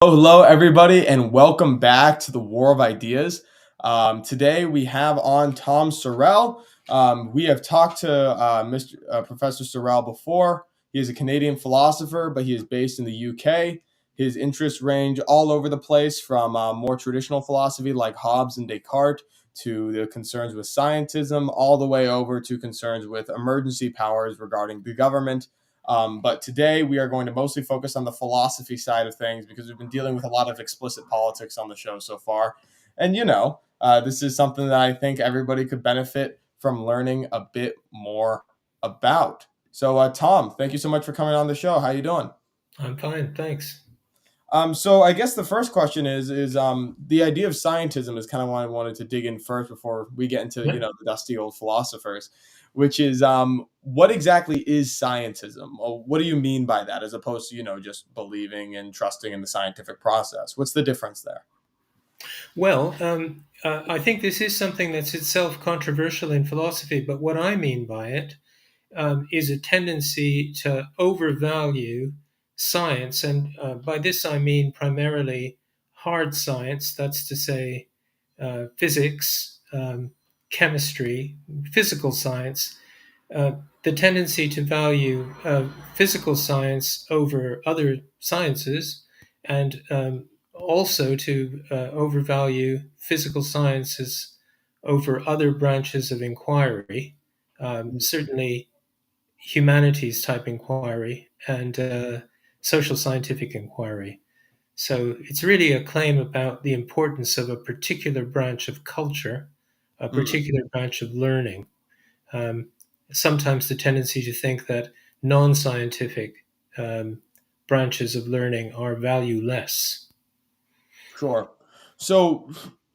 Hello, everybody, and welcome back to the War of Ideas. Today we have on Tom Sorell. We have talked to Professor Sorell before. He is a Canadian philosopher, but he is based in the UK. His interests range all over the place, from more traditional philosophy like Hobbes and Descartes to the concerns with scientism, all the way over to concerns with emergency powers regarding the government. But today we are going to mostly focus on the philosophy side of things because we've been dealing with a lot of explicit politics on the show so far. And, this is something that I think everybody could benefit from learning a bit more about. So, Tom, thank you so much for coming on the show. How you doing? I'm fine, thanks. So I guess the first question is the idea of scientism is kind of what I wanted to dig in first before we get into Yeah. the dusty old philosophers, which is what exactly is scientism? Or what do you mean by that, as opposed to just believing and trusting in the scientific process? What's the difference there? Well, I think this is something that's itself controversial in philosophy, but what I mean by it is a tendency to overvalue science. And by this, I mean primarily hard science, that's to say, physics, chemistry, physical science. The tendency to value physical science over other sciences, and also to overvalue physical sciences over other branches of inquiry, certainly humanities type inquiry and social scientific inquiry. So it's really a claim about the importance of a particular branch of culture, a Mm. particular branch of learning. um, Sometimes the tendency to think that non scientific um, branches of learning are valueless. Sure. So,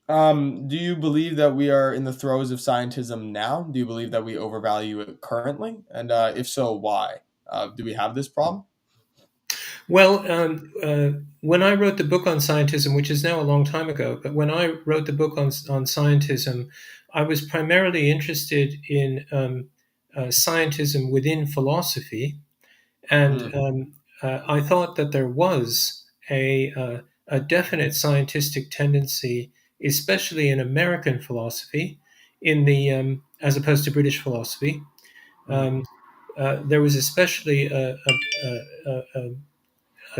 do you believe that we are in the throes of scientism now? Do you believe that we overvalue it currently? And if so, why? Do we have this problem? Well, when I wrote the book on scientism, which is now a long time ago, but when I wrote the book on scientism, I was primarily interested in scientism within philosophy. And Mm. I thought that there was a definite scientific tendency, especially in American philosophy, in the as opposed to British philosophy. Mm. Um, there was especially a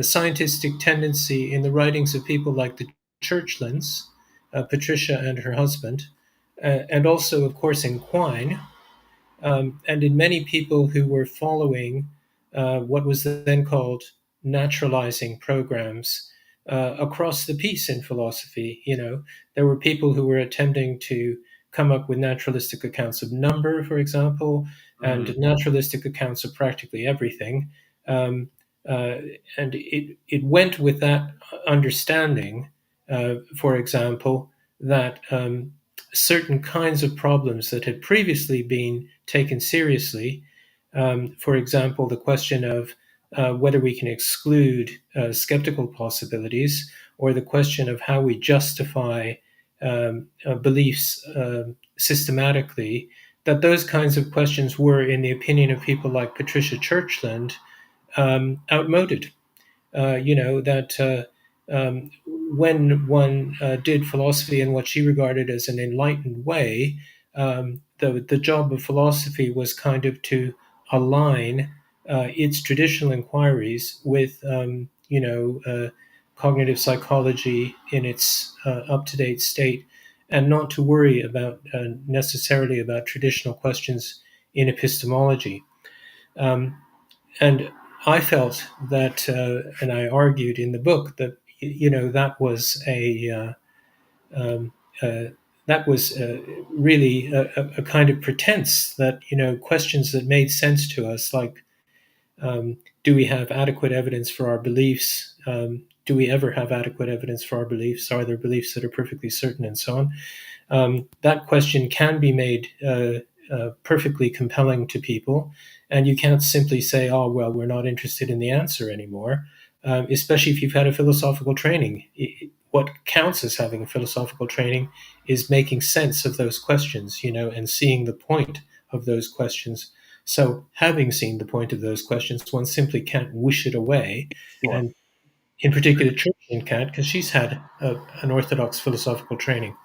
scientific tendency in the writings of people like the Churchlands, Patricia and her husband, and also, of course, in Quine, and in many people who were following what was then called naturalizing programs across the piece in philosophy. There were people who were attempting to come up with naturalistic accounts of number, for example, and Mm. naturalistic accounts of practically everything. Um, uh, and it went with that understanding, for example, that certain kinds of problems that had previously been taken seriously. For example, the question of whether we can exclude skeptical possibilities, or the question of how we justify beliefs systematically, that those kinds of questions were, in the opinion of people like Patricia Churchland, outmoded. That when one did philosophy in what she regarded as an enlightened way, the job of philosophy was kind of to align its traditional inquiries with cognitive psychology in its up to date state, and not to worry about necessarily about traditional questions in epistemology. Um, and I felt that, and I argued in the book that that was um, uh, really a kind of pretense, that questions that made sense to us, like do we have adequate evidence for our beliefs? Do we ever have adequate evidence for our beliefs? Are there beliefs that are perfectly certain, and so on? That question can be made perfectly compelling to people, and you can't simply say, "Oh, well, we're not interested in the answer anymore." Especially if you've had a philosophical training. What counts as having a philosophical training is making sense of those questions, and seeing the point of those questions. So, having seen the point of those questions, one simply can't wish it away. Sure. And in particular, in Kant because she's had an orthodox philosophical training.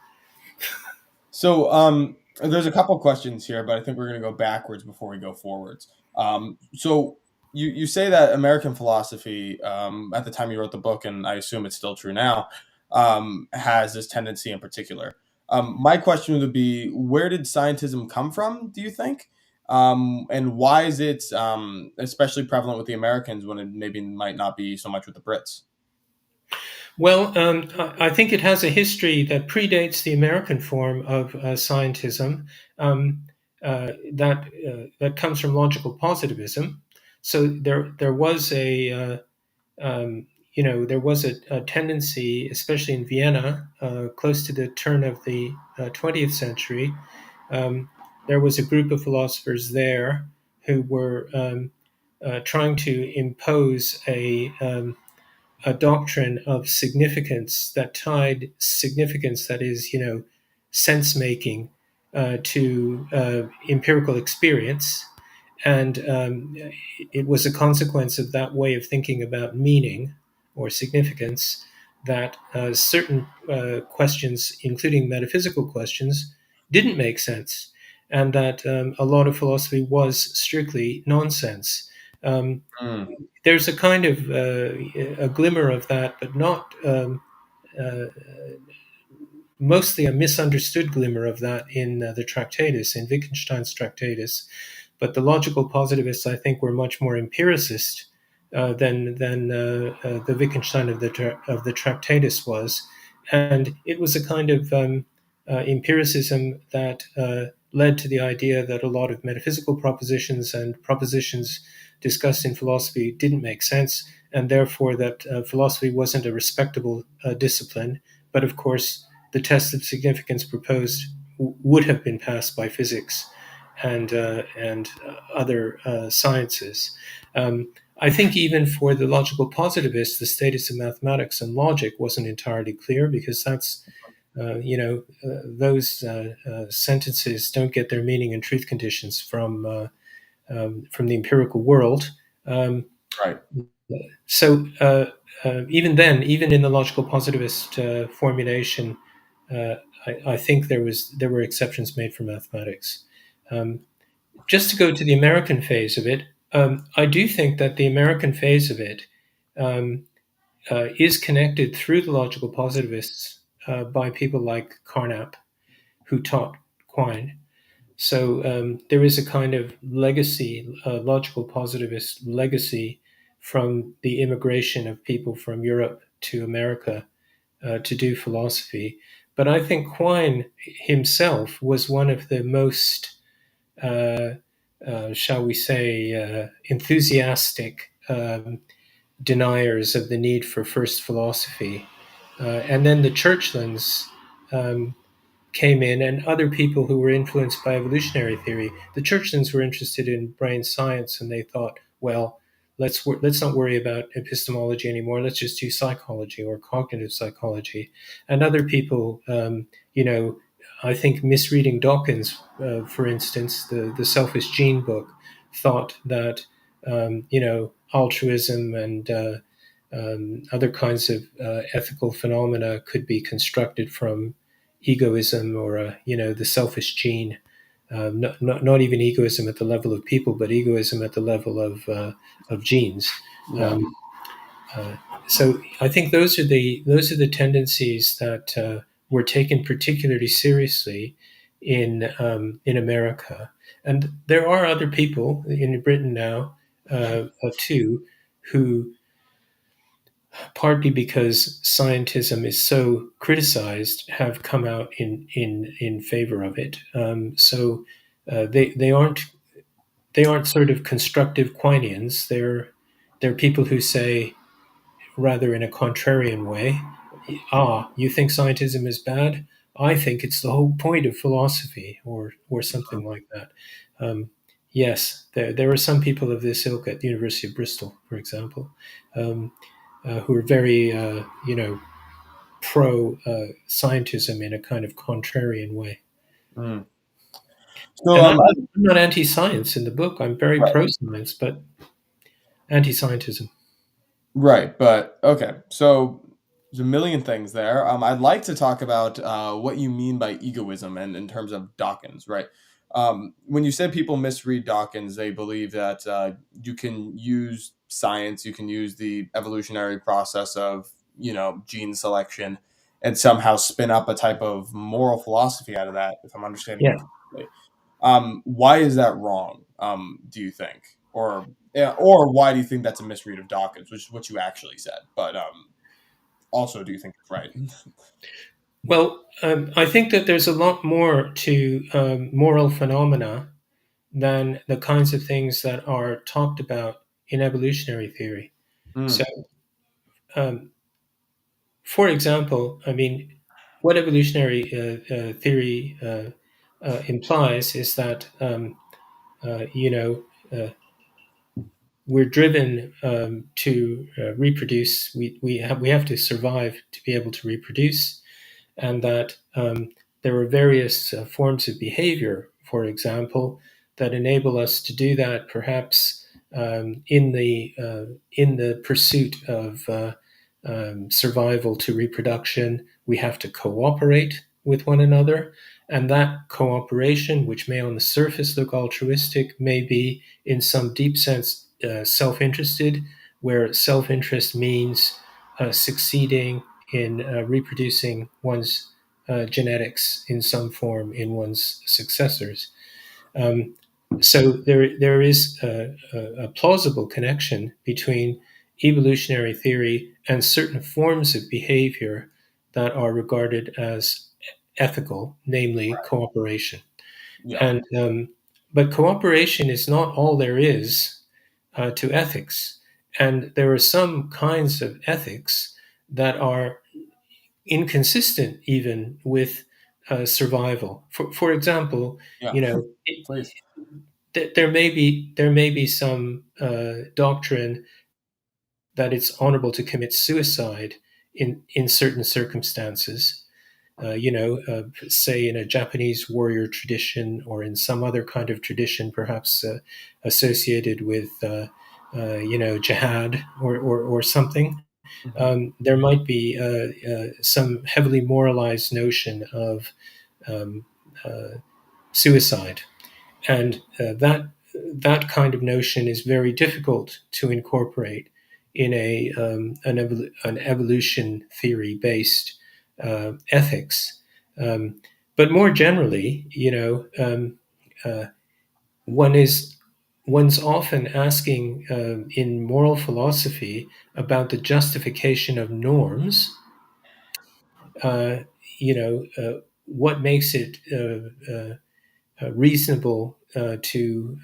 So there's a couple questions here, but I think we're going to go backwards before we go forwards. So you say that American philosophy, at the time you wrote the book, and I assume it's still true now, has this tendency in particular. My question would be, where did scientism come from, do you think? And why is it especially prevalent with the Americans when it maybe might not be so much with the Brits? Well, I think it has a history that predates the American form of scientism. That comes from logical positivism. So there was there was a tendency, especially in Vienna, close to the turn of the 20th century. Um, there was a group of philosophers there who were trying to impose a doctrine of significance that tied significance, that is, sense making, to empirical experience. And it was a consequence of that way of thinking about meaning or significance that certain questions, including metaphysical questions, didn't make sense, and that a lot of philosophy was strictly nonsense. Um, Mm, there's a kind of a glimmer of that, but not uh, mostly a misunderstood glimmer of that in the Tractatus, in Wittgenstein's Tractatus. But the logical positivists, I think, were much more empiricist than the Wittgenstein of the Tractatus was, and it was a kind of empiricism that led to the idea that a lot of metaphysical propositions and propositions discussed in philosophy didn't make sense, and therefore that philosophy wasn't a respectable discipline. But of course, the test of significance proposed would have been passed by physics and other sciences. I think even for the logical positivists, the status of mathematics and logic wasn't entirely clear because that's those sentences don't get their meaning and truth conditions from the empirical world. Um, right. so even then, even in the logical positivist formulation, uh, I think there were exceptions made for mathematics. Um, just to go to the American phase of it, I do think that the American phase of it um, is connected through the logical positivists by people like Carnap, who taught Quine. So there is a kind of legacy, logical positivist legacy from the immigration of people from Europe to America to do philosophy. But I think Quine himself was one of the most, uh, shall we say, enthusiastic deniers of the need for first philosophy. And then the Churchlands um, came in, and other people who were influenced by evolutionary theory. The Churchlands were interested in brain science, and they thought, well, let's not worry about epistemology anymore. Let's just do psychology or cognitive psychology. And other people, I think misreading Dawkins, for instance, the Selfish Gene book, thought that altruism and other kinds of ethical phenomena could be constructed from egoism or the selfish gene. Not even egoism at the level of people, but egoism at the level of genes. Yeah. Um, uh, so I think those are the tendencies that were taken particularly seriously in America, and there are other people in Britain now too who, partly because scientism is so criticized, have come out in favor of it. They aren't sort of constructive Quinians. They're people who say, rather in a contrarian way, you think scientism is bad? I think it's the whole point of philosophy, or something like that. Um, yes, there are some people of this ilk at the University of Bristol, for example, um, who are very, pro scientism in a kind of contrarian way. Mm. So And I'm not anti-science in the book. I'm very right, pro-science, but anti-scientism. right, but okay. So There's a million things there. I'd like to talk about what you mean by egoism and in terms of Dawkins, right? When you said people misread Dawkins, they believe that you can use science, you can use the evolutionary process of, gene selection and somehow spin up a type of moral philosophy out of that, if I'm understanding Yeah. you correctly. Why is that wrong, do you think? Or, yeah, or why do you think that's a misread of Dawkins, which is what you actually said? But also, do you think it's right? Well, I think that there's a lot more to moral phenomena than the kinds of things that are talked about in evolutionary theory. So, Mm, um, for example, I mean, what evolutionary theory implies is that you know we're driven to reproduce. We have to survive to be able to reproduce, and that there are various forms of behavior, for example, that enable us to do that. Perhaps in the pursuit of survival to reproduction, we have to cooperate with one another, and that cooperation, which may on the surface look altruistic, may be in some deep sense self-interested, where self-interest means succeeding in reproducing one's genetics in some form in one's successors. Um, so there is a plausible connection between evolutionary theory and certain forms of behavior that are regarded as ethical, namely cooperation. yeah, And but cooperation is not all there is to ethics, and there are some kinds of ethics that are inconsistent even with survival. For example, yeah, you know, please. there may be some doctrine that it's honorable to commit suicide in certain circumstances. Say in a Japanese warrior tradition or in some other kind of tradition, perhaps associated with jihad or something. Hmm. There might be some heavily moralized notion of um, uh, suicide, and that kind of notion is very difficult to incorporate in an evolution theory based ethics. But more generally, uh, one is one's often asking in moral philosophy about the justification of norms. Uh, what makes it reasonable to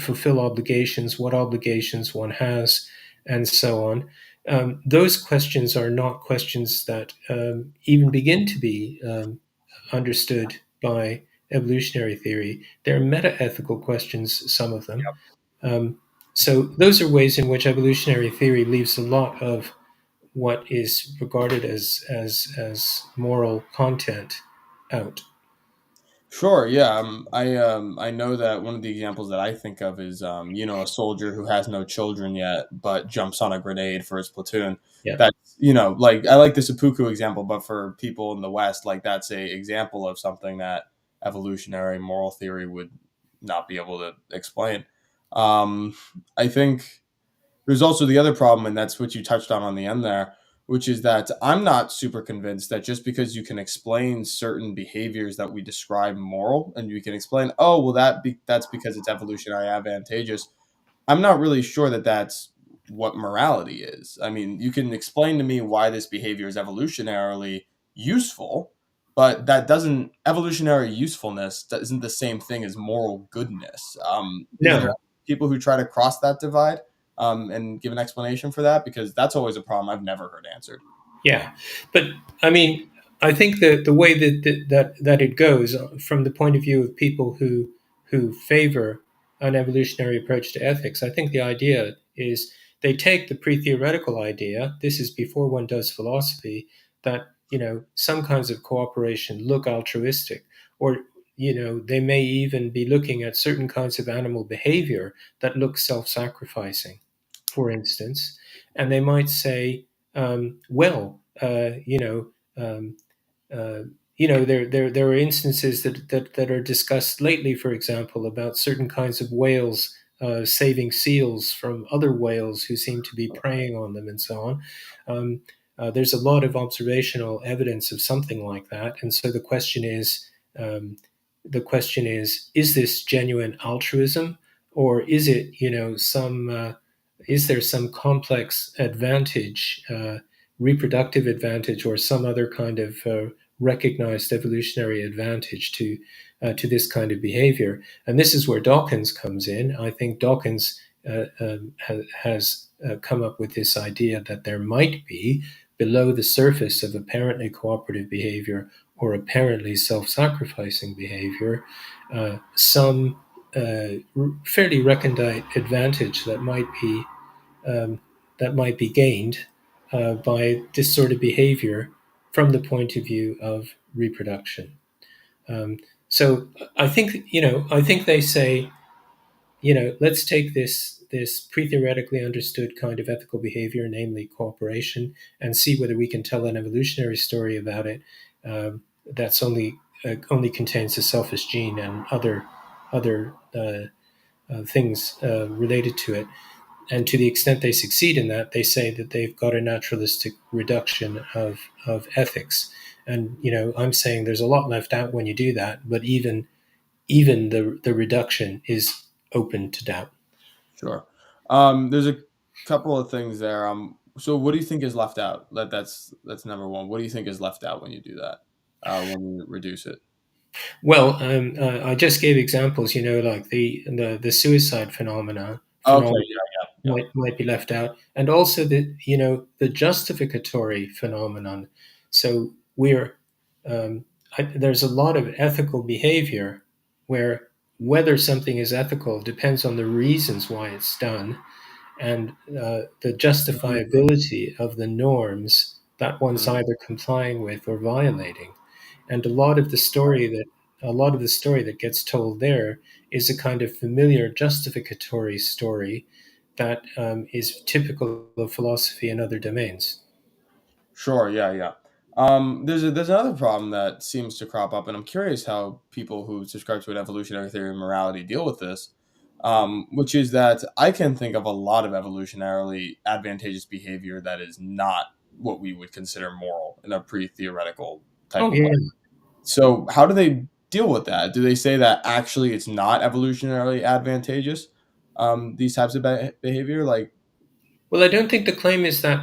fulfill obligations, what obligations one has, and so on. Those questions are not questions that even begin to be understood by evolutionary theory. They're meta-ethical questions, some of them. Um, so those are ways in which evolutionary theory leaves a lot of what is regarded as moral content out. Sure. Yeah. I know that one of the examples that I think of is a soldier who has no children yet, but jumps on a grenade for his platoon. Yeah. That's like I like the seppuku example, but for people in the West, like that's a example of something that evolutionary moral theory would not be able to explain. Um, I think there's also the other problem, and that's what you touched on the end there, which is that I'm not super convinced that just because you can explain certain behaviors that we describe moral, and you can explain, oh, well, that's because it's evolutionary advantageous. I'm not really sure that that's what morality is. I mean, you can explain to me why this behavior is evolutionarily useful, but that doesn't evolutionary usefulness isn't the same thing as moral goodness. Is there No. people who try to cross that divide and give an explanation for that? Because that's always a problem I've never heard answered. Yeah, but I mean, I think that the way that it goes from the point of view of people who favor an evolutionary approach to ethics, I think the idea is they take the pre-theoretical idea. This is before one does philosophy, that some kinds of cooperation look altruistic, or they may even be looking at certain kinds of animal behavior that look self-sacrificing, for instance, and they might say, well. Um, uh, there are instances that are discussed lately, for example, about certain kinds of whales saving seals from other whales who seem to be preying on them, and so on. Um, there's a lot of observational evidence of something like that, and so um, is this genuine altruism, or is it, is there some complex advantage, reproductive advantage, or some other kind of recognized evolutionary advantage to this kind of behavior? And this is where Dawkins comes in. I think Dawkins has come up with this idea that there might be, below the surface of apparently cooperative behavior or apparently self-sacrificing behavior, some fairly recondite advantage um, that might be gained by this sort of behavior from the point of view of reproduction. Um, so I think they say, let's take this pre-theoretically understood kind of ethical behavior, namely cooperation, and see whether we can tell an evolutionary story about it that's only contains the selfish gene and other things related to it. And to the extent they succeed in that, they say that they've got a naturalistic reduction of ethics. And I'm saying there's a lot left out when you do that, but even the reduction is open to doubt. Sure. There's a couple of things there. So what do you think is left out? That's number one. What do you think is left out when you do that? When you reduce it? Well, I just gave examples, like the suicide Okay. phenomena Yeah. Yeah. might be left out, and also the justificatory phenomenon. So um, there's a lot of ethical behavior where whether something is ethical depends on the reasons why it's done, and the Mhm. justifiability of the norms that one's Mhm. either complying with or violating. And a lot of the story that gets told there is a kind of familiar justificatory story that is typical of philosophy in other domains. Sure. Yeah. Yeah. There's another problem that seems to crop up, and I'm curious how people who subscribe to an evolutionary theory of morality deal with this. Which is that I can think of a lot of evolutionarily advantageous behavior that is not what we would consider moral in a pre-theoretical type Oh of way. yeah. So, how do they deal with that? Do they say that actually it's not evolutionarily advantageous? These types of behavior, like, Well, I don't think the claim is that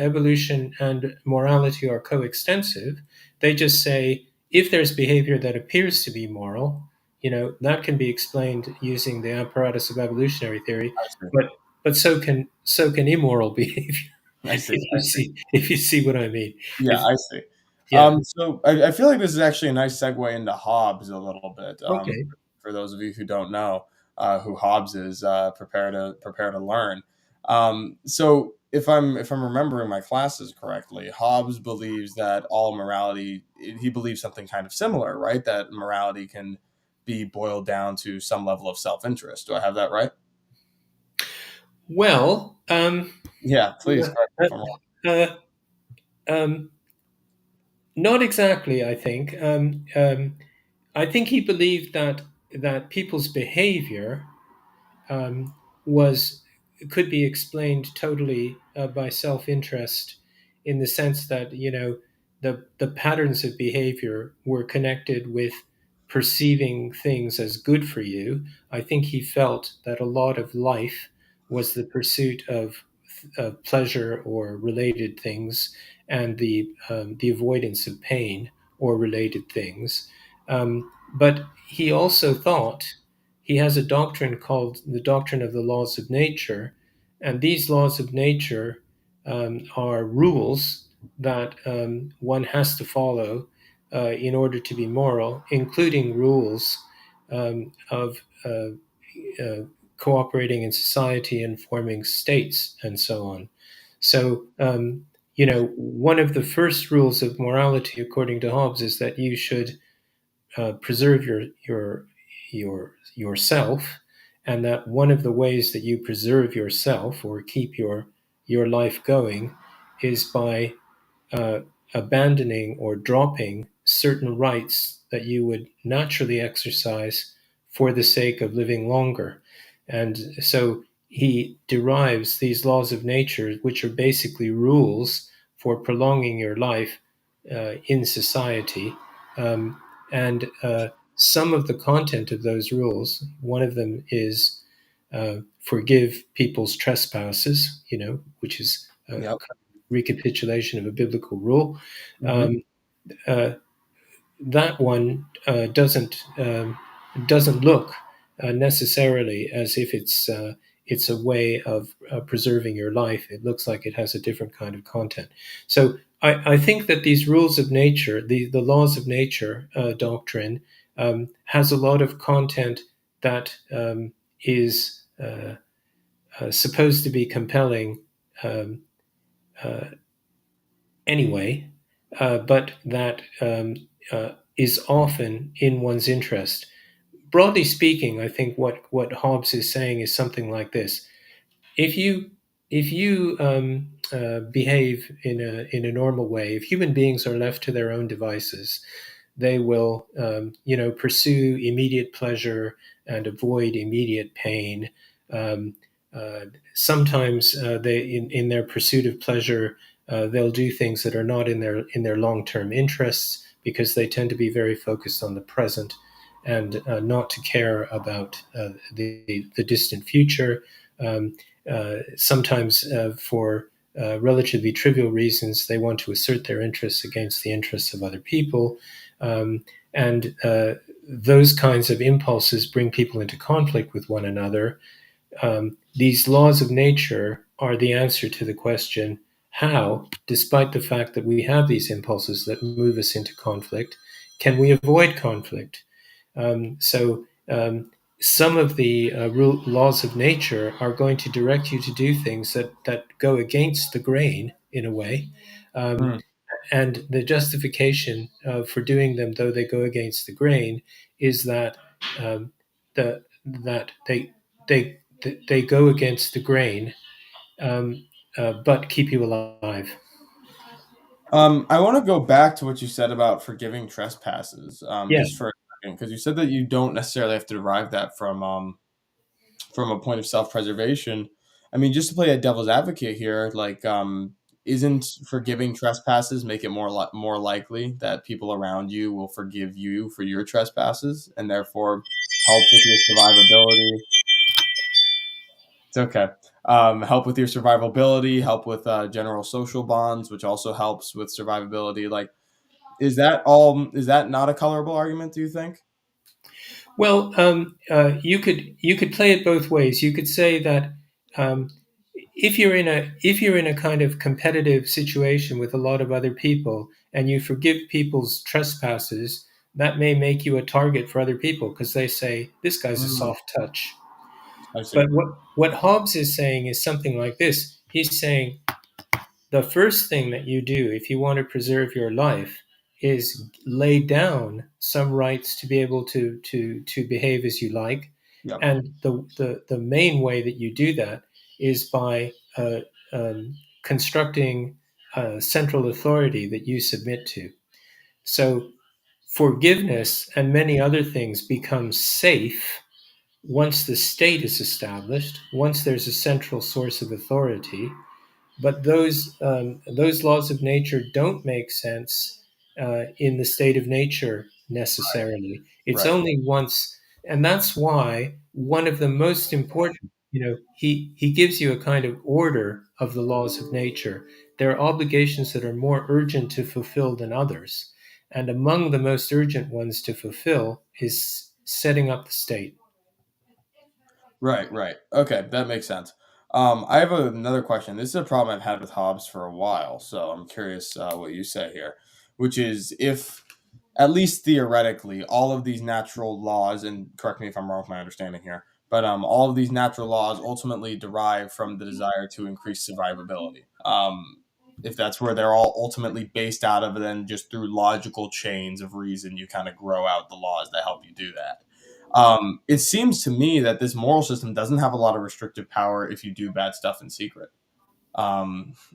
evolution and morality are coextensive. They just say if there's behavior that appears to be moral, that can be explained using the apparatus of evolutionary theory, I see, but so can immoral behavior. I see, If you see what I mean. yeah, If I see. Yeah. So I feel like this is actually a nice segue into Hobbes a little bit. Okay. For those of you who don't know who Hobbes is, prepare to learn. So if I'm remembering my classes correctly, Hobbes believes that all morality. He believes something kind of similar, right? That morality can be boiled down to some level of self-interest. Do I have that right? Well, Yeah, please correct me uh, if I'm wrong. uh, um, not exactly. I think he believed that people's behavior um, was could be explained totally by self-interest, in the sense that the patterns of behavior were connected with perceiving things as good for you. I think he felt that a lot of life was the pursuit of pleasure or related things, and the avoidance of pain or related things. But he also thought he has a doctrine called the doctrine of the laws of nature. And these laws of nature are rules that one has to follow in order to be moral, including rules of uh, cooperating in society and forming states and so on. So, one of the first rules of morality, according to Hobbes, is that you should preserve yourself, and that one of the ways that you preserve yourself or keep your life going is by uh, abandoning or dropping certain rights that you would naturally exercise for the sake of living longer. And so he derives these laws of nature, which are basically rules for prolonging your life in society. Um, and some of the content of those rules, one of them is forgive people's trespasses, which is a Yep. recapitulation of a biblical rule. Hmm. Um, uh, that one doesn't look necessarily as if it's a way of preserving your life. It looks like it has a different kind of content. So I think that these rules of nature, the laws of nature doctrine, has a lot of content that is supposed to be compelling um, uh, anyway, but that is often in one's interest. Broadly speaking, I think what Hobbes is saying is something like this: if you behave in a normal way, if human beings are left to their own devices, they will pursue immediate pleasure and avoid immediate pain. Um, uh, Sometimes they in their pursuit of pleasure, they'll do things that are not in their long-term interests because they tend to be very focused on the present and not to care about the distant future. Sometimes for relatively trivial reasons, they want to assert their interests against the interests of other people. And those kinds of impulses bring people into conflict with one another. These laws of nature are the answer to the question how, despite the fact that we have these impulses that move us into conflict, can we avoid conflict? So some of the laws of nature are going to direct you to do things that go against the grain in a way. Um, Mm. and the justification for doing them, though they go against the grain, is that that they go against the grain, um, but keep you alive. I want to go back to what you said about forgiving trespasses, Yeah. just for a second, because you said that you don't necessarily have to derive that from a point of self-preservation. I mean, just to play a devil's advocate here, like, isn't forgiving trespasses make it more likely that people around you will forgive you for your trespasses and therefore help with your survivability? It's okay. Help with your survivability, help with general social bonds, which also helps with survivability. Like, is that all? Is that not a colorable argument? Do you think? Well, you could play it both ways. You could say that um, if you're in a kind of competitive situation with a lot of other people and you forgive people's trespasses, that may make you a target for other people because they say this guy's a Mm, soft touch. I see. But what Hobbes is saying is something like this. He's saying the first thing that you do if you want to preserve your life is lay down some rights to be able to behave as you like, Yep. and the main way that you do that is by constructing a central authority that you submit to. So forgiveness and many other things become safe once the state is established, once there's a central source of authority. But those laws of nature don't make sense in the state of nature necessarily. It's Right. only once, and that's why one of the most important, he gives you a kind of order of the laws of nature. There are obligations that are more urgent to fulfill than others, and among the most urgent ones to fulfill is setting up the state. Right, right. Okay, that makes sense. I have another question. This is a problem I've had with Hobbes for a while, so I'm curious what you say here, which is if, at least theoretically, all of these natural laws, and correct me if I'm wrong with my understanding here, but all of these natural laws ultimately derive from the desire to increase survivability. If that's where they're all ultimately based out of, then just through logical chains of reason, you kind of grow out the laws that help you do that. It seems to me that this moral system doesn't have a lot of restrictive power if you do bad stuff in secret.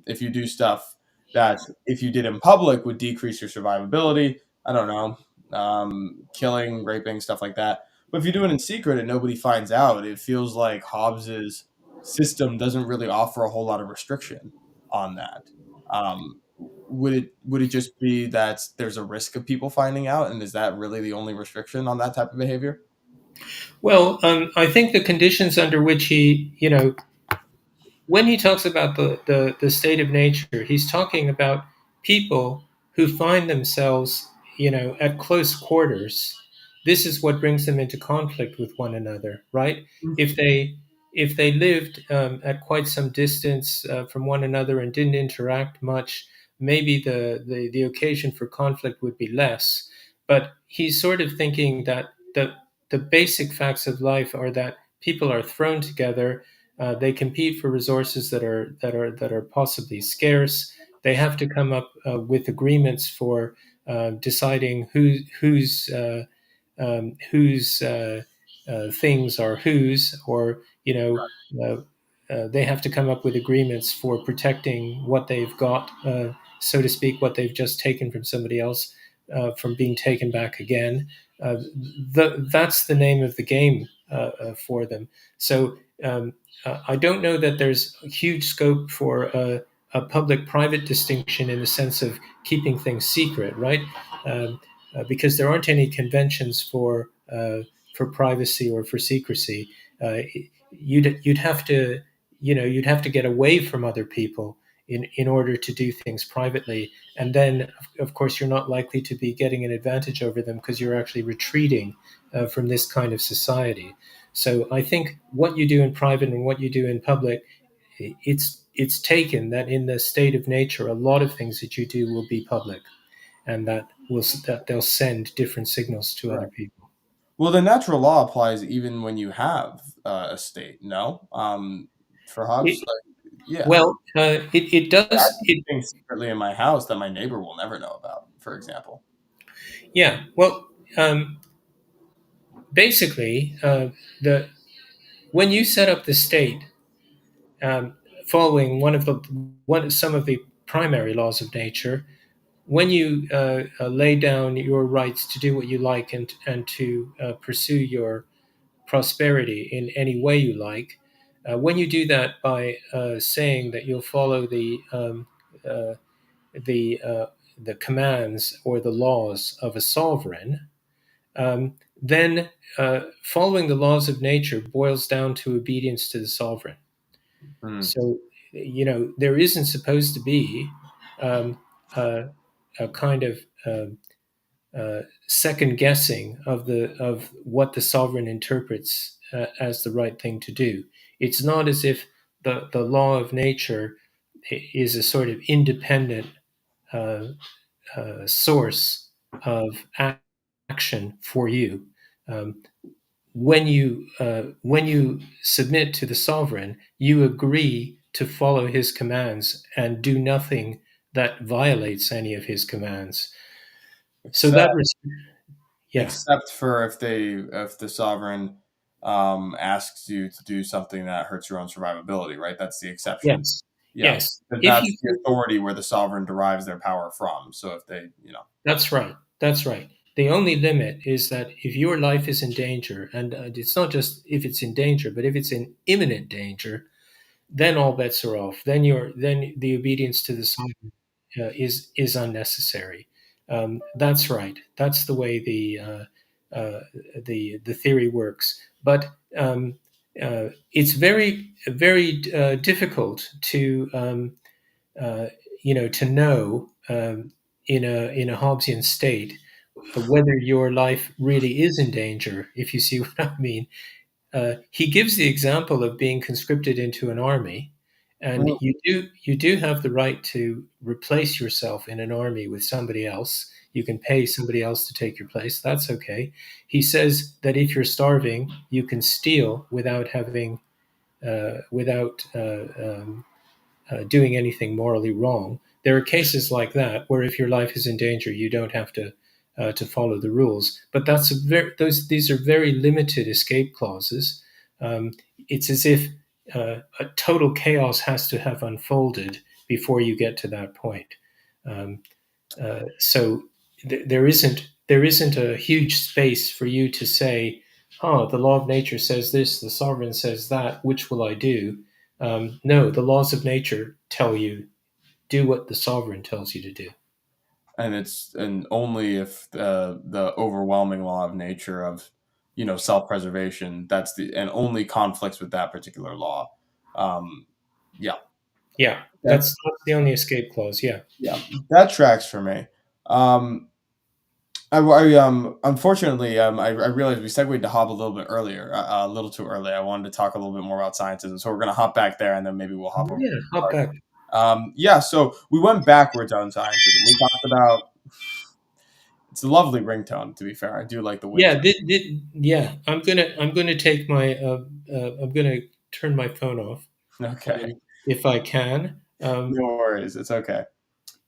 If you do stuff that if you did in public would decrease your survivability. I don't know, killing, raping, stuff like that. But if you do it in secret and nobody finds out, it feels like Hobbes's system doesn't really offer a whole lot of restriction on that. Would it just be that there's a risk of people finding out, and is that really the only restriction on that type of behavior? Well, I think the conditions under which he, when he talks about the state of nature, he's talking about people who find themselves, at close quarters. This is what brings them into conflict with one another, right? If they if they lived at quite some distance from one another and didn't interact much, maybe the occasion for conflict would be less. But he's sort of thinking that the basic facts of life are that people are thrown together, they compete for resources that are possibly scarce. They have to come up with agreements for deciding whose things are whose, or they have to come up with agreements for protecting what they've got, so to speak, what they've just taken from somebody else from being taken back again. That's the name of the game for them. So I don't know that there's huge scope for a public-private distinction in the sense of keeping things secret, right? Because there aren't any conventions for privacy or for secrecy. You'd have to you'd have to get away from other people in order to do things privately, and then of course you're not likely to be getting an advantage over them because you're actually retreating from this kind of society. So I think what you do in private and what you do in public, it's taken that in the state of nature, a lot of things that you do will be public, and that they'll send different signals to other Right. people. Well, the natural law applies even when you have a state. No, for Hobbes, It, like, yeah, well, it I does. can do things secretly in my house that my neighbor will never know about. For example. Yeah. Well, basically, the when you set up the state, following some of the primary laws of nature, when you lay down your rights to do what you like and to pursue your prosperity in any way you like, when you do that by saying that you'll follow uh, the uh, the commands or the laws of a sovereign, then following the laws of nature boils down to obedience to the sovereign. Hmm. So, there isn't supposed to be um, a kind of second guessing of what the sovereign interprets as the right thing to do. It's not as if the law of nature is a sort of independent uh, source of action for you. Um, when you submit to the sovereign, you agree to follow his commands and do nothing that violates any of his commands. So Except that yeah. except for if the sovereign asks you to do something that hurts your own survivability, right? That's the exception. Yes. Yeah, Yes. but If that's you the authority where the sovereign derives their power from. So if they. That's right. That's right. The only limit is that if your life is in danger, and it's not just if it's in danger, but if it's in imminent danger, then all bets are off. Then the obedience to the sovereign is unnecessary. That's right. That's the way the theory works. But it's very difficult to uh, to know in a Hobbesian state whether your life really is in danger. If you see what I mean, he gives the example of being conscripted into an army, and Mhm. you do have the right to replace yourself in an army with somebody else. You can pay somebody else to take your place. That's okay. He says that if you're starving, you can steal without doing anything morally wrong. There are cases like that where if your life is in danger, you don't have to follow the rules. But these are very limited escape clauses. Um, it's as if a total chaos has to have unfolded before you get to that point. Um, so there isn't a huge space for you to say, "Oh, the law of nature says this, the sovereign says that. Which will I do?" No, the laws of nature tell you do what the sovereign tells you to do. And only if the overwhelming law of nature of self-preservation, that's the and only conflicts with that particular law. um yeah, Yeah, that that's the only escape clause. Yeah. yeah, that tracks for me. Unfortunately, I realized we segued to Hobbes a little bit earlier, a little too early. I wanted to talk a little bit more about scientism, so we're going to hop back there, and then maybe we'll hop over Yeah, to hop back. Yeah, so we went backwards on scientism. We talked about it's a lovely ringtone. To be fair, I do like the wind Yeah, chime. yeah. I'm gonna take my I'm gonna turn my phone off Okay, if I can. no worries. It's okay.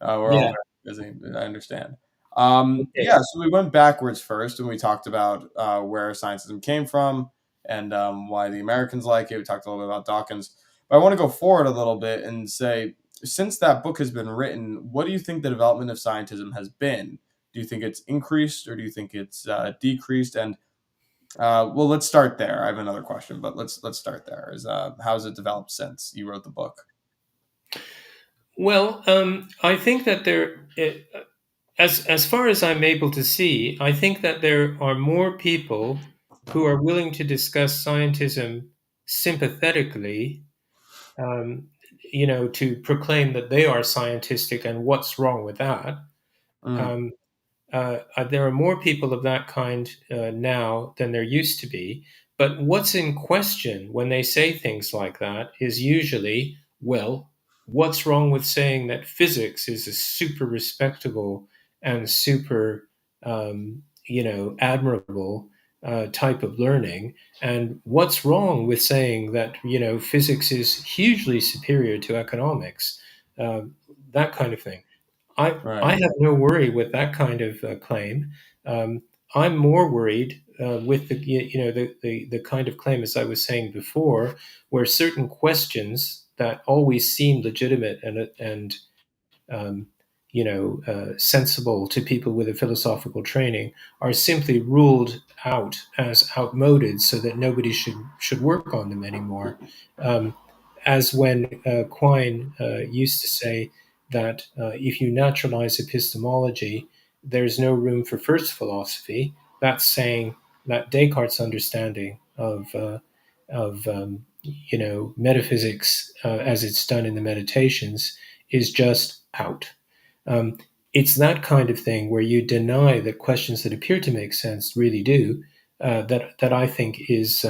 We're all Yeah. very busy. I understand. Okay. Yeah, so we went backwards first, and we talked about where scientism came from and why the Americans like it. We talked a little bit about Dawkins. But I want to go forward a little bit and say, since that book has been written, what do you think the development of scientism has been? Do you think it's increased or do you think it's decreased? And well, let's start there. I have another question, but let's start there. Is how's it developed since you wrote the book? Well, I think that as far as I'm able to see, I think that there are more people who are willing to discuss scientism sympathetically, um, to proclaim that they are scientistic and what's wrong with that. Mm, Um, there are more people of that kind now than there used to be. But what's in question when they say things like that is usually, well, what's wrong with saying that physics is a super respectable and super, admirable type of learning? And what's wrong with saying that, physics is hugely superior to economics? Uh, that kind of thing. I right. have no worry with that kind of claim. Um, I'm more worried with the kind of claim, as I was saying before, where certain questions that always seem legitimate and um, sensible to people with a philosophical training are simply ruled out as outmoded, so that nobody should work on them anymore. Um, as when Quine used to say that if you naturalize epistemology, there's no room for first philosophy. That's saying that Descartes' understanding of metaphysics as it's done in the Meditations is just out. Um, it's that kind of thing where you deny that questions that appear to make sense really do. That I think is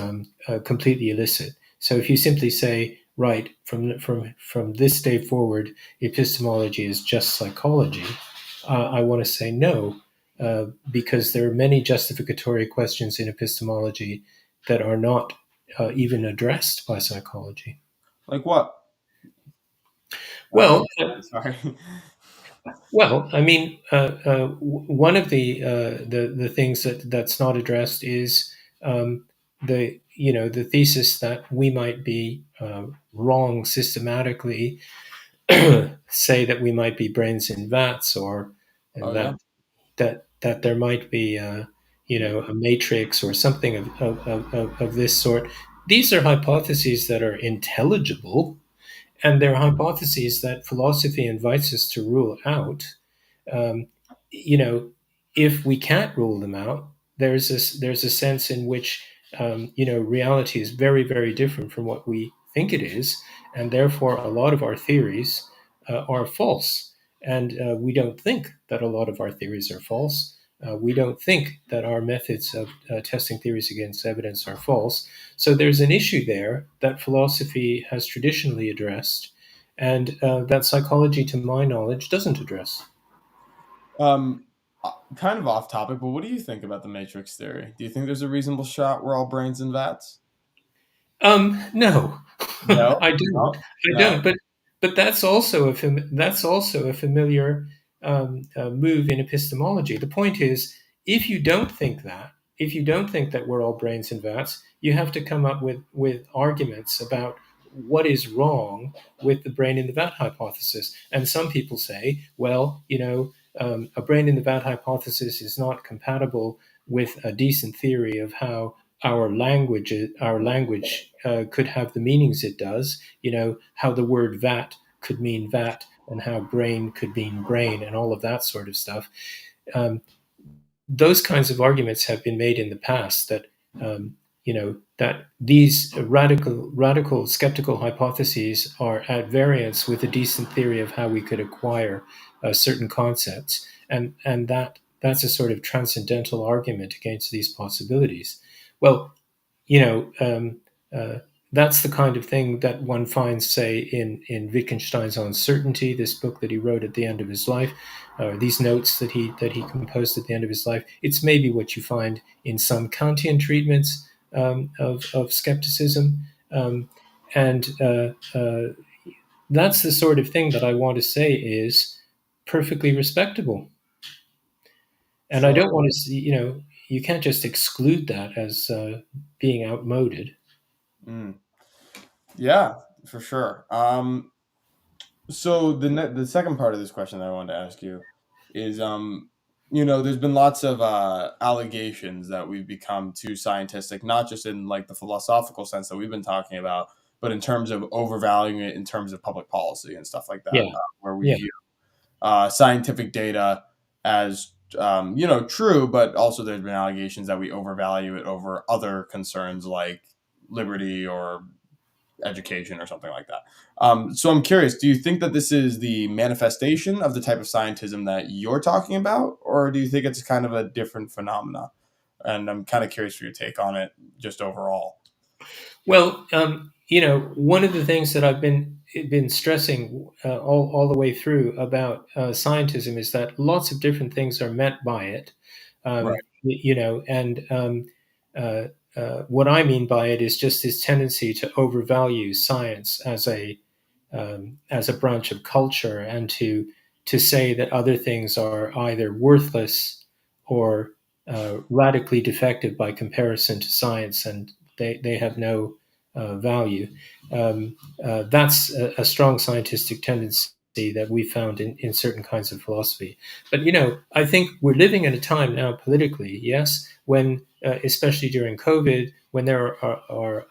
completely illicit. So if you simply say, right, from this day forward, epistemology is just psychology, I want to say no, because there are many justificatory questions in epistemology that are not even addressed by psychology. Like what? Well, Sorry. I mean, one of the things that's not addressed is the thesis that we might be wrong systematically, say that we might be brains in vats, or Oh that yeah. that there might be a matrix or something of this sort. These are hypotheses that are intelligible, and they're hypotheses that philosophy invites us to rule out. um, you know, if we can't rule them out, there's a sense in which reality is very very different from what we think it is, and therefore a lot of our theories are false. And we don't think that a lot of our theories are false. We don't think that our methods of testing theories against evidence are false. So there's an issue there that philosophy has traditionally addressed, and that psychology, to my knowledge, doesn't address. Um, Kind of off topic, but what do you think about the matrix theory? Do you think there's a reasonable shot we're all brains and vats? No, No, I don't. no, I no. don't. But that's also a familiar move in epistemology. The point is, if you don't think that we're all brains and vats, you have to come up with arguments about what is wrong with the brain in the vat hypothesis. And some people say, well, a brain in the vat hypothesis is not compatible with a decent theory of how our language could have the meanings it does. How the word vat could mean vat, and how brain could mean brain, and all of that sort of stuff. Um, those kinds of arguments have been made in the past, that that these radical skeptical hypotheses are at variance with a decent theory of how we could acquire certain concepts, and that's a sort of transcendental argument against these possibilities. Well, you know, um, uh, that's the kind of thing that one finds, say, in Wittgenstein's Uncertainty, this book that he wrote at the end of his life, these notes that he composed at the end of his life. It's maybe what you find in some Kantian treatments of skepticism, and that's the sort of thing that I want to say is perfectly respectable. And I Sure. don't want to see, you can't just exclude that as being outmoded. Mm. Yeah, for sure. So the second part of this question that I wanted to ask you is, there's been lots of allegations that we've become too scientific, not just in like the philosophical sense that we've been talking about, but in terms of overvaluing it in terms of public policy and stuff like that, Yeah, where we yeah, view scientific data as true, but also there's been allegations that we overvalue it over other concerns like liberty or education or something like that. So I'm curious, do you think that this is the manifestation of the type of scientism that you're talking about, or do you think it's kind of a different phenomena? And I'm kind of curious for your take on it, just overall. Well, one of the things that I've been stressing all the way through about scientism is that lots of different things are meant by it. Right. And what I mean by it is just this tendency to overvalue science as a branch of culture, and to say that other things are either worthless or radically defective by comparison to science, and they have no value. That's a strong scientific tendency that we found in certain kinds of philosophy. But I think we're living in a time now politically, yes, when especially during COVID, when there are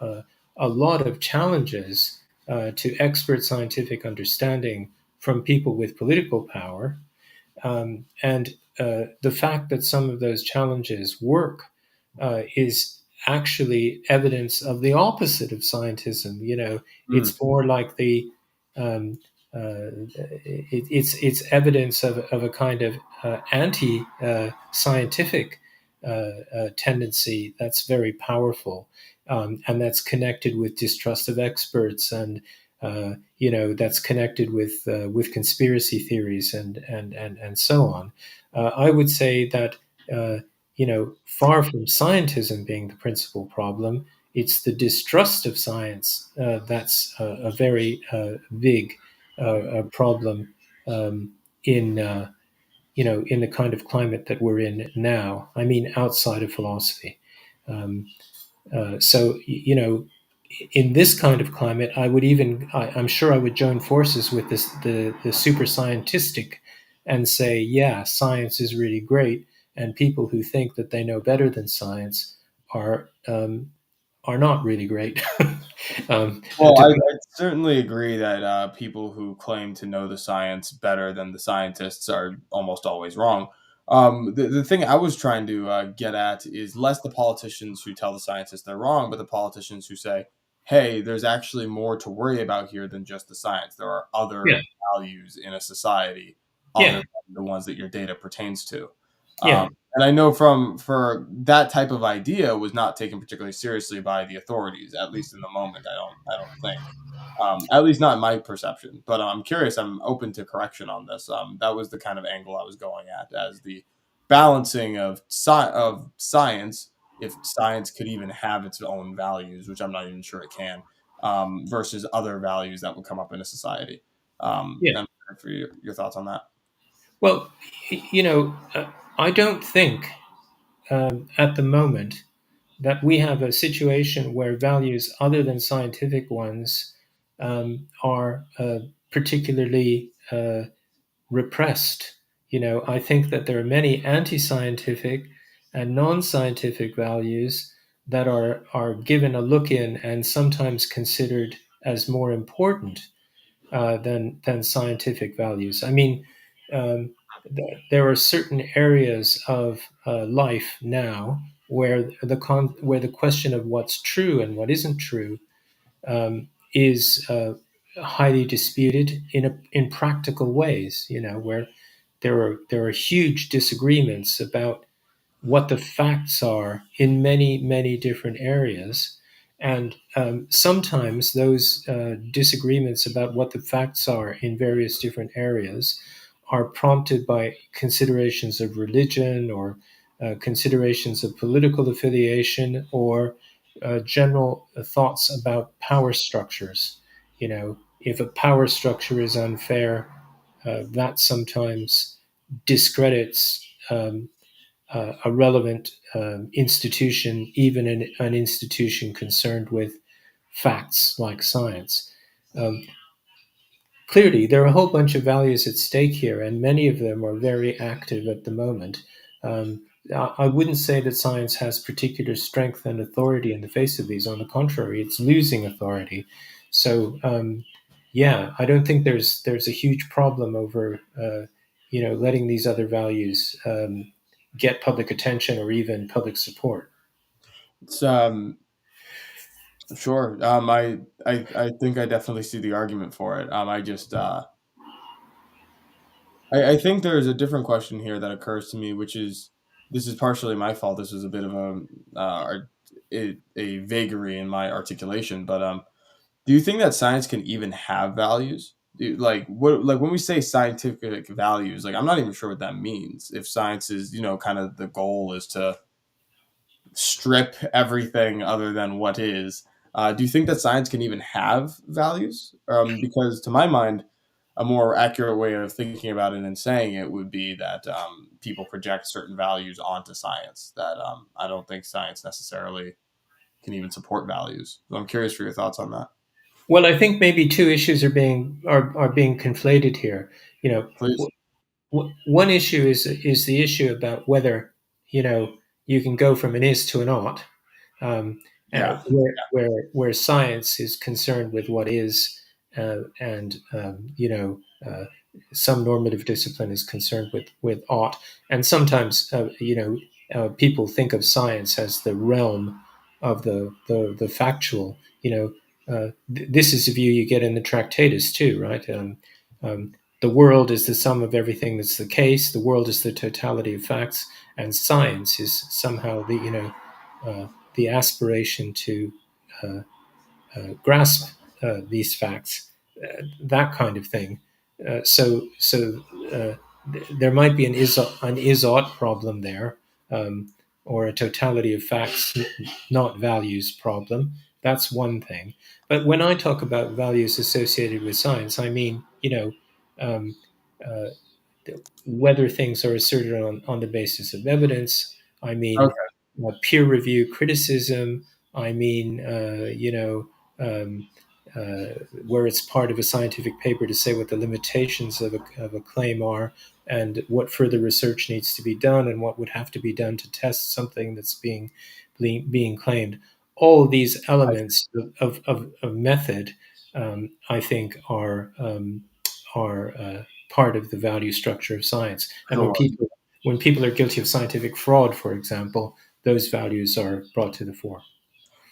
a lot of challenges to expert scientific understanding from people with political power, and the fact that some of those challenges work is actually evidence of the opposite of scientism. Mm, It's more like um, it's evidence of a kind of anti scientific tendency that's very powerful, and that's connected with distrust of experts, and that's connected with conspiracy theories, and so on. I would say that far from scientism being the principal problem, it's the distrust of science that's a very big problem in in the kind of climate that we're in now. I mean, outside of philosophy. Um, so in this kind of climate, I'm sure I would join forces with the super scientistic, and say, yeah, science is really great, and people who think that they know better than science are are not really great. Well, I To certainly agree that people who claim to know the science better than the scientists are almost always wrong. The thing I was trying to get at is less the politicians who tell the scientists they're wrong, but the politicians who say, hey, there's actually more to worry about here than just the science. There are Yeah, other values in a society other yeah, than the ones that your data pertains to. yeah, And I know for that type of idea was not taken particularly seriously by the authorities, at least in the moment. I don't think, at least not in my perception. But I'm curious. I'm open to correction on this. That was the kind of angle I was going at, as the balancing of of science, if science could even have its own values, which I'm not even sure it can, versus other values that would come up in a society. yeah. I'm curious for your thoughts on that. Well, I don't think at the moment that we have a situation where values other than scientific ones are particularly repressed. I think that there are many anti-scientific and non-scientific values that are given a look in and sometimes considered as more important than scientific values. I mean, um, there are certain areas of life now where where the question of what's true and what isn't true is highly disputed in practical ways. Where there are huge disagreements about what the facts are in many, many different areas. And sometimes those disagreements about what the facts are in various different areas are prompted by considerations of religion or considerations of political affiliation or general thoughts about power structures. If a power structure is unfair, that sometimes discredits a relevant institution, even an institution concerned with facts like science. Um, Clearly, there are a whole bunch of values at stake here, and many of them are very active at the moment. Um, I wouldn't say that science has particular strength and authority in the face of these. On the contrary, it's losing authority. So, yeah, I don't think there's a huge problem over letting these other values get public attention or even public support. It's sure. I think I definitely see the argument for it. I think there's a different question here that occurs to me, which is this is partially my fault. This was a bit of a vagary in my articulation, but do you think that science can even have values? Like when we say scientific values, like I'm not even sure what that means. If science is, kind of the goal is to strip everything other than what is. Do you think that science can even have values? Because to my mind, a more accurate way of thinking about it and saying it would be that people project certain values onto science. That I don't think science necessarily can even support values. So I'm curious for your thoughts on that. Well, I think maybe two issues are being conflated here. You know, Please. one issue is the issue about whether you know you can go from an is to an ought, um, Yeah. where science is concerned with what is, and some normative discipline is concerned with ought, and sometimes people think of science as the realm of the factual. This is a view you get in the Tractatus too, right? Um, the world is the sum of everything that's the case. The world is the totality of facts, and science is somehow the aspiration to uh, grasp these facts, that kind of thing. There might be an is-ought problem there, or a totality of facts, not values problem. That's one thing. But when I talk about values associated with science, I mean, um, uh, whether things are asserted on the basis of evidence. I mean, Okay. peer review criticism. I mean, um, where it's part of a scientific paper to say what the limitations of a claim are and what further research needs to be done and what would have to be done to test something that's being claimed. All of these I elements of method, I think, are part of the value structure of science. And sure. when people are guilty of scientific fraud, for example, those values are brought to the fore.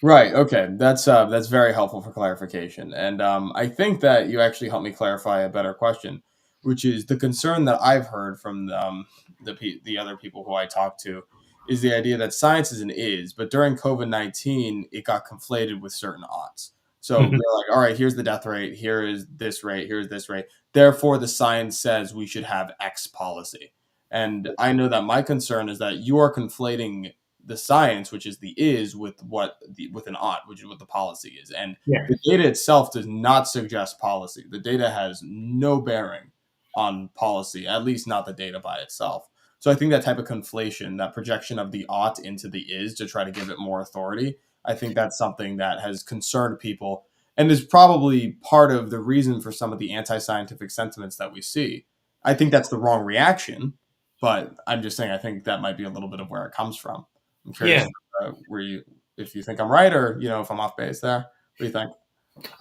Right. Okay. That's very helpful for clarification, and I think that you actually helped me clarify a better question, which is the concern that I've heard from the other people who I talk to, is the idea that science is an is, but during COVID-19, it got conflated with certain odds. So they're Mhm. like, all right, here's the death rate, here is this rate, here's this rate. Therefore, the science says we should have X policy. And I know that my concern is that you are conflating the science, which is the is, with an ought, which is what the policy is. And Yeah. the data itself does not suggest policy. The data has no bearing on policy, at least not the data by itself. So I think that type of conflation, that projection of the ought into the is to try to give it more authority, I think that's something that has concerned people. and is probably part of the reason for some of the anti-scientific sentiments that we see. I think that's the wrong reaction, but I'm just saying I think that might be a little bit of where it comes from. I'm Yeah, curious where you if you think I'm right or if I'm off base there. What do you think?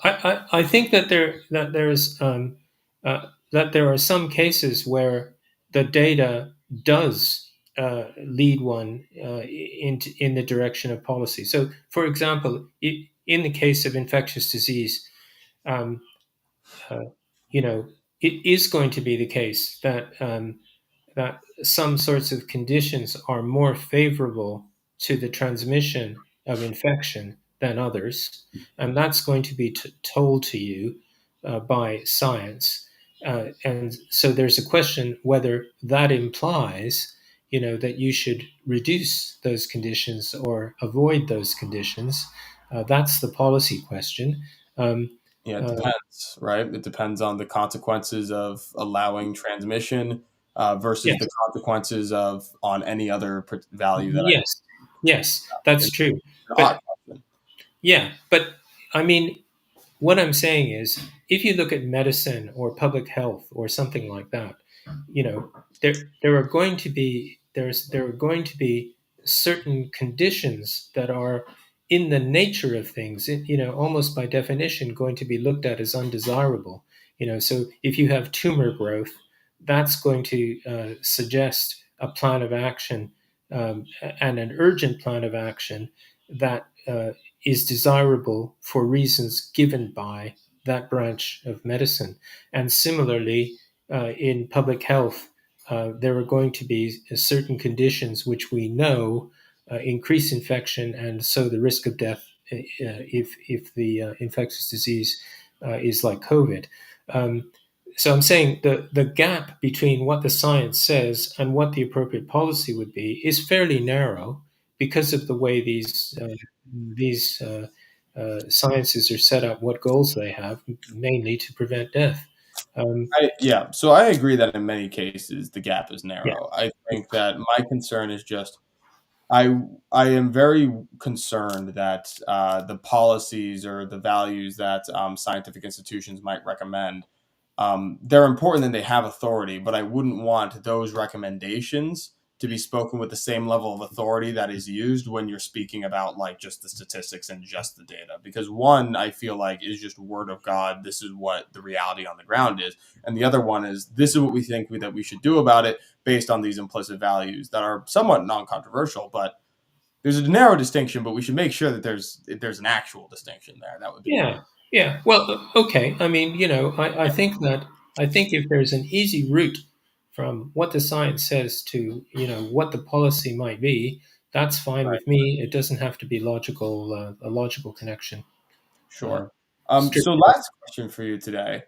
I think that there are some cases where the data does lead one in the direction of policy. So, for example, in the case of infectious disease, um, uh, you know, it is going to be the case that some sorts of conditions are more favorable to the transmission of infection than others, and that's going to be told to you by science. And so there's a question whether that implies, that you should reduce those conditions or avoid those conditions. That's the policy question. Um, Yeah, it uh, depends, right? It depends on the consequences of allowing transmission versus yes, the consequences of on any other value that yes, yes, that's it's true. an But odd question. yeah, but I mean, what I'm saying is, if you look at medicine or public health or something like that, there are going to be there are going to be certain conditions that are in the nature of things, almost by definition, going to be looked at as undesirable. So if you have tumor growth, that's going to suggest a plan of action, and an urgent plan of action that is desirable for reasons given by that branch of medicine. And similarly, in public health, there are going to be certain conditions which we know increase infection and so the risk of death if the infectious disease is like COVID. Um, so I'm saying the gap between what the science says and what the appropriate policy would be is fairly narrow because of the way these sciences are set up, what goals they have, mainly to prevent death. Um, Yeah, so I agree that in many cases the gap is yeah, narrow. I think that my concern is just I I am very concerned that the policies or the values that scientific institutions might recommend, they're important and they have authority, but I wouldn't want those recommendations to be spoken with the same level of authority that is used when you're speaking about like just the statistics and just the data. Because one, I feel like is just word of God. This is what the reality on the ground is, and the other one is this is what we think that we should do about it based on these implicit values that are somewhat non-controversial, but there's a narrow distinction, but we should make sure that there's an actual distinction there. That would be my yeah, yeah. Well, okay. I mean, I think if there's an easy route from what the science says to what the policy might be, that's fine right. with me. It doesn't have to be a logical connection. Uh, Sure. strict. So last question for you today,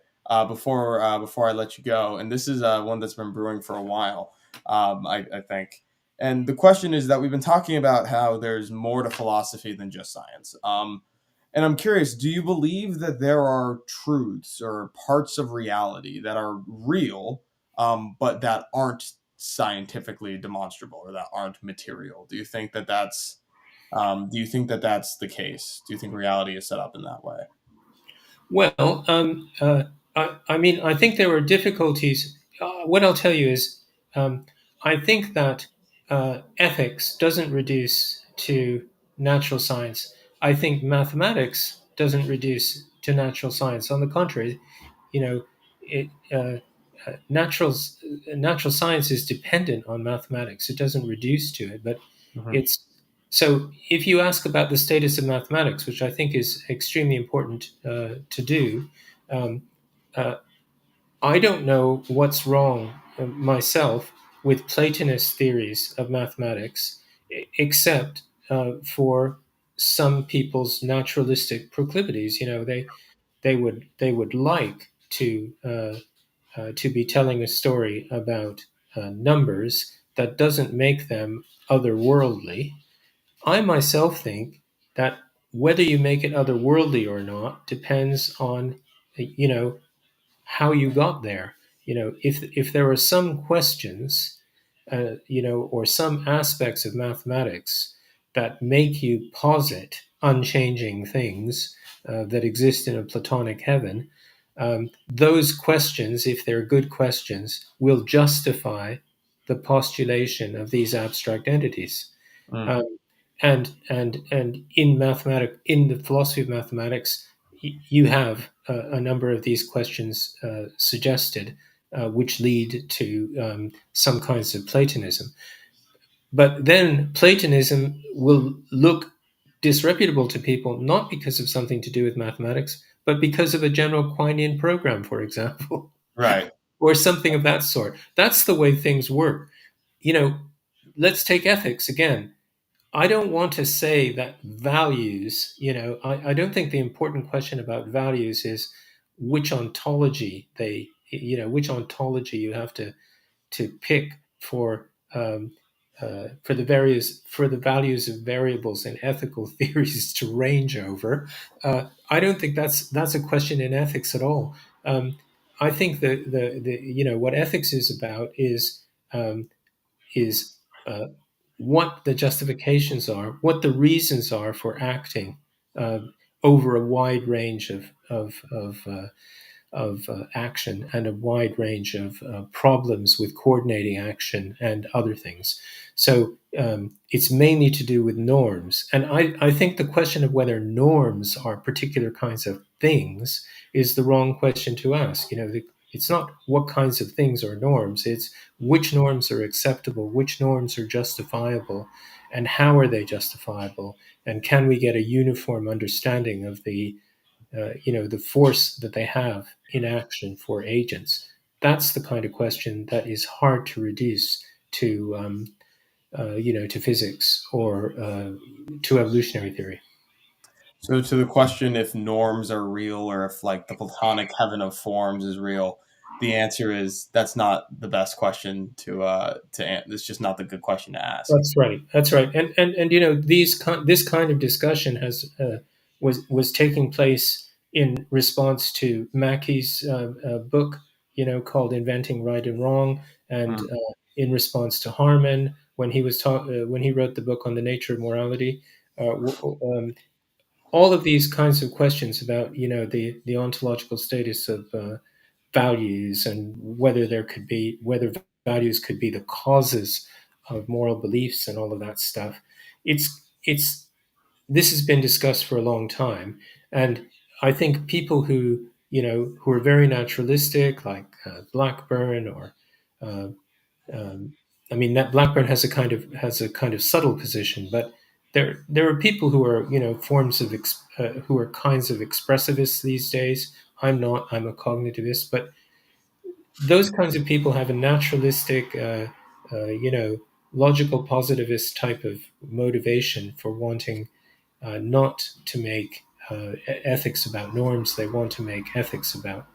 before I let you go, and this is one that's been brewing for a while, I think. And the question is that we've been talking about how there's more to philosophy than just science. And I'm curious, do you believe that there are truths or parts of reality that are real, but that aren't scientifically demonstrable or that aren't material? Do you think that that's the case? Do you think reality is set up in that way? Well, I mean, I think there are difficulties. What I'll tell you is, I think that ethics doesn't reduce to natural science. I think mathematics doesn't reduce to natural science. On the contrary, you know, it natural science is dependent on mathematics. It doesn't reduce to it, but Hmm. it's so. If you ask about the status of mathematics, which I think is extremely important to do, um, uh, I don't know what's wrong myself with Platonist theories of mathematics, except for some people's naturalistic proclivities. They would like to be telling a story about numbers that doesn't make them otherworldly. I myself think that whether you make it otherworldly or not depends on, how you got there. If there are some questions, or some aspects of mathematics that make you posit unchanging things that exist in a Platonic heaven, those questions, if they're good questions, will justify the postulation of these abstract entities. Mm. Um, and in the philosophy of mathematics, you have a number of these questions suggested, which lead to some kinds of Platonism. But then Platonism will look disreputable to people, not because of something to do with mathematics, but because of a general Quinian program, for example, Right. or something of that sort. That's the way things work. You know, let's take ethics again. I don't want to say that values, I don't think the important question about values is which ontology which ontology you have to pick for for the values of variables in ethical theories to range over. I don't think that's a question in ethics at all. I think the what ethics is about um, is what the justifications are, what the reasons are for acting uh, over a wide range of action and a wide range of problems with coordinating action and other things. So it's mainly to do with norms. And I think the question of whether norms are particular kinds of things is the wrong question to ask. It's not what kinds of things are norms, it's which norms are acceptable, which norms are justifiable, and how are they justifiable, and can we get a uniform understanding of the force that they have in action for agents. That's the kind of question that is hard to reduce to physics or to evolutionary theory. So to the question if norms are real or if like the platonic heaven of forms is real, the answer is that's not the best question it's just not the good question to ask. That's right. That's right. And this kind of discussion was taking place in response to Mackey's book, called "Inventing Right and Wrong," and Mm. in response to Harman when he wrote the book on the nature of morality. All of these kinds of questions about the ontological status of values and whether values could be the causes of moral beliefs and all of that stuff. It's this has been discussed for a long time, and I think people who are very naturalistic, like Blackburn or uh, um, I mean, that Blackburn has a kind of subtle position, but there are people who are who are kinds of expressivists these days. I'm not. I'm a cognitivist, but those kinds of people have a naturalistic, logical positivist type of motivation for wanting not to make ethics about norms. They want to make ethics about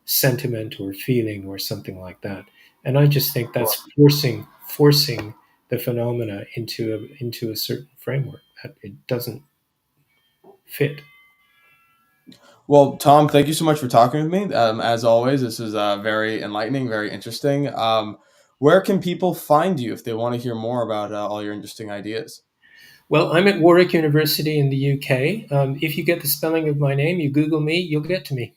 sentiment or feeling or something like that. And I just think that's forcing the phenomena into a certain framework that it doesn't fit. Well, Tom, thank you so much for talking with me. As always, this is very enlightening, very interesting. Where can people find you if they want to hear more about all your interesting ideas? Well, I'm at Warwick University in the UK. If you get the spelling of my name, you Google me, you'll get to me.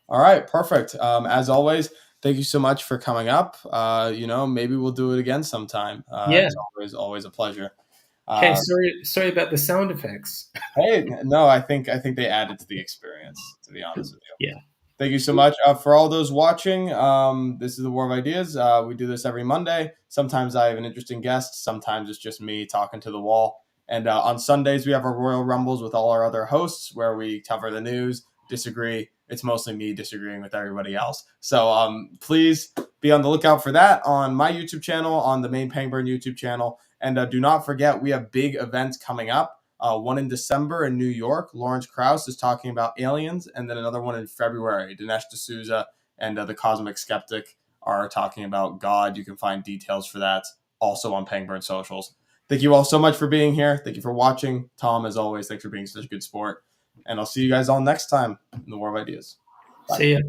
All right, perfect. As always, thank you so much for coming up. Maybe we'll do it again sometime. Yeah. It's always a pleasure. Okay. Uh, Sorry about the sound effects. hey, no, I think they added to the experience. To be honest with you. Yeah. Thank you so much for all those watching. This is the War of Ideas. We do this every Monday. Sometimes I have an interesting guest. Sometimes it's just me talking to the wall. And on Sundays, we have our Royal Rumbles with all our other hosts where we cover the news, disagree. It's mostly me disagreeing with everybody else. So please be on the lookout for that on my YouTube channel, on the main Pangburn YouTube channel. And do not forget, we have big events coming up. One in December in New York. Lawrence Krauss is talking about aliens, and then another one in February. Dinesh D'Souza and the Cosmic Skeptic are talking about God. You can find details for that also on Pangburn Socials. Thank you all so much for being here. Thank you for watching. Tom, as always, thanks for being such a good sport. And I'll see you guys all next time in the War of Ideas. Bye. See ya.